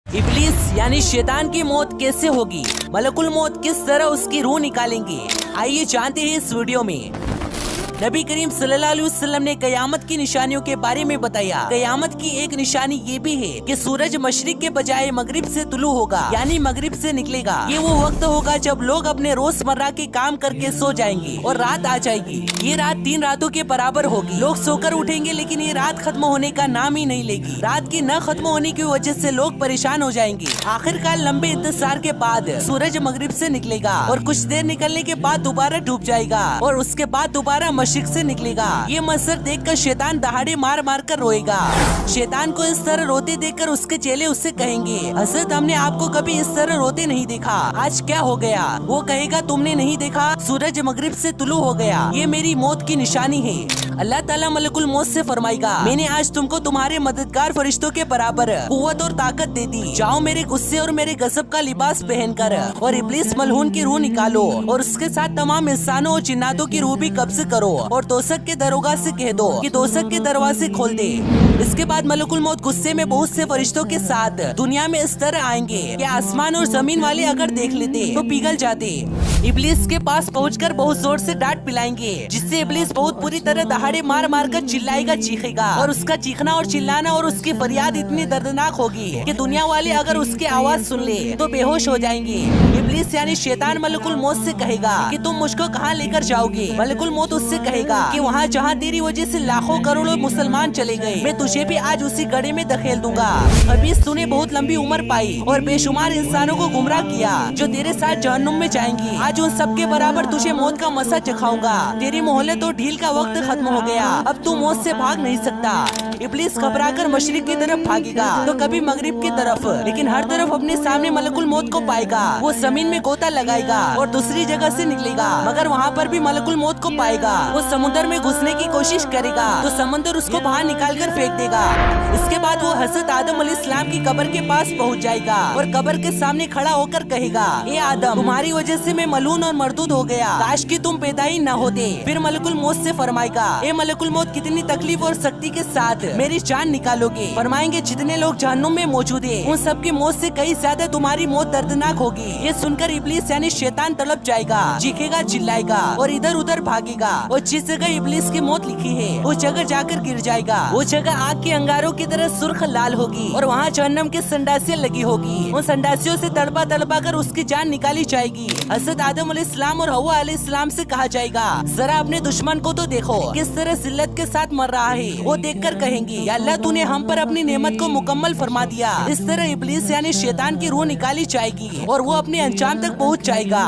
इब्लीस यानी शैतान की मौत कैसे होगी, मलकुल मौत किस तरह उसकी रूह निकालेंगे, आइए जानते हैं इस वीडियो में। नबी करीम सल्लल्लाहु अलैहि वसल्लम ने कयामत की निशानियों के बारे में बताया। कयामत की एक निशानी ये भी है कि सूरज मशरिक के बजाय मगरिब से तुलू होगा, यानी मगरिब से निकलेगा। ये वो वक्त होगा जब लोग अपने रोजमर्रा के काम करके सो जाएंगे और रात आ जाएगी। ये रात 3 रातों के बराबर होगी। लोग सोकर उठेंगे लेकिन ये रात खत्म होने का नाम ही नहीं लेगी। रात की न खत्म होने की वजह से लोग परेशान हो जाएंगे। आखिरकार लंबे इंतजार के बाद सूरज मगरिब से निकलेगा और कुछ देर निकलने के बाद दोबारा डूब जाएगा और उसके बाद दोबारा मशरिक से निकलेगा। ये मंजर देखकर शैतान दहाड़े मार मार कर रोएगा। शैतान को इस तरह रोते देखकर उसके चेले उससे कहेंगे, हज़रत हमने आपको कभी इस तरह रोते नहीं देखा, आज क्या हो गया? वो कहेगा, तुमने नहीं देखा, सूरज मगरिब से तुलू हो गया, ये मेरी मौत की निशानी है। अल्लाह ताला मलकुल मौत से फरमाएगा, मैंने आज तुमको तुम्हारे मददगार फरिश्तों के बराबर कुव्वत और ताकत दे दी। जाओ मेरे गुस्से और मेरे गजब का लिबास पहनकर और इब्लीस मलहून की रूह निकालो और उसके साथ तमाम इंसानों और जिन्नातों की रूह भी कब्ज करो और दोसक के दरोगा से कह दो कि दोसक के दरवाजे खोल दे। इसके बाद मलकुल मौत गुस्से में बहुत से फरिश्तों के साथ दुनिया में इस तरह आएंगे कि आसमान और जमीन वाले अगर देख लेते तो पिघल जाते। इब्लीस के पास पहुंचकर बहुत जोर से डांट पिलाएंगे, जिससे इब्लीस बहुत बुरी तरह दहाड़े मार मार कर चिल्लाएगा, चीखेगा और उसका चीखना और चिल्लाना और उसकी फरियाद इतनी दर्दनाक होगी कि दुनिया वाले अगर उसकी आवाज सुन ले तो बेहोश हो जाएंगे। इब्लीस यानी शैतान मलकुल मौत से कहेगा कि तुम मुझको कहाँ लेकर जाओगे? मलकुल मौत उससे कहेगा कि वहाँ जहाँ तेरी वजह से लाखों करोड़ों मुसलमान चले गए, मैं तुझे भी आज उसी गड्ढे में धकेल दूंगा। अभी तूने बहुत लंबी उम्र पाई और बेशुमार इंसानों को गुमराह किया जो तेरे साथ जहन्नुम में जाएंगी। आज उन सबके बराबर तुझे मौत का मसा चखाऊंगा। तेरी मोहलत और ढील का वक्त खत्म हो गया, अब तू मौत से भाग नहीं सकता। इब्लीस घबराकर मशरिक की तरफ भागेगा तो कभी मगरिब की तरफ, लेकिन हर तरफ अपने सामने मलकुल मौत को पाएगा। वो जमीन में गोता लगाएगा और दूसरी जगह से निकलेगा, मगर वहाँ पर भी मलकुल मौत को पाएगा। वो समुद्र में घुसने की कोशिश करेगा तो समंदर उसको बाहर निकाल कर फेंक देगा। इसके बाद वो हजरत आदम अलैहिस्सलाम की कब्र के पास पहुँच जाएगा और कब्र के सामने खड़ा होकर कहेगा, ए आदम, तुम्हारी वजह से मैं मलून और मरदूद हो गया, काश कि तुम पैदा ही न होते। फिर मलकुल मौत से फरमाएगा, ए मलकुल मौत, कितनी तकलीफ और सख्ती के साथ मेरी जान निकालोगे? फरमाएंगे, जितने लोग जहन्नुम में मौजूद है उन सबकी मौत से कई ज्यादा तुम्हारी मौत दर्दनाक होगी। ये सुनकर इब्लीस यानी शैतान तड़प जाएगा, चीखेगा, चिल्लाएगा और इधर उधर भागेगा और जिस जगह इब्लीस की मौत लिखी है उस जगह जाकर गिर जाएगा। वो जगह आग के अंगारों की तरह सुर्ख लाल होगी और वहाँ जहन्नम की संडासियाँ लगी होगी। उन संडासियों से तड़पा तड़पा कर उसकी जान निकाली जाएगी। हजरत आदम अलैहिस्सलाम और हव्वा अलैहिस्सलाम से कहा जाएगा, जरा अपने दुश्मन को तो देखो किस तरह जिल्लत के साथ मर रहा है। वो देखकर कहेंगे, या अल्लाह, तूने हम पर अपनी नेमत को मुकम्मल फरमा दिया। इस तरह इब्लीस यानी शैतान की रूह निकाली जाएगी और वो अपने अंजाम तक पहुँच जाएगा।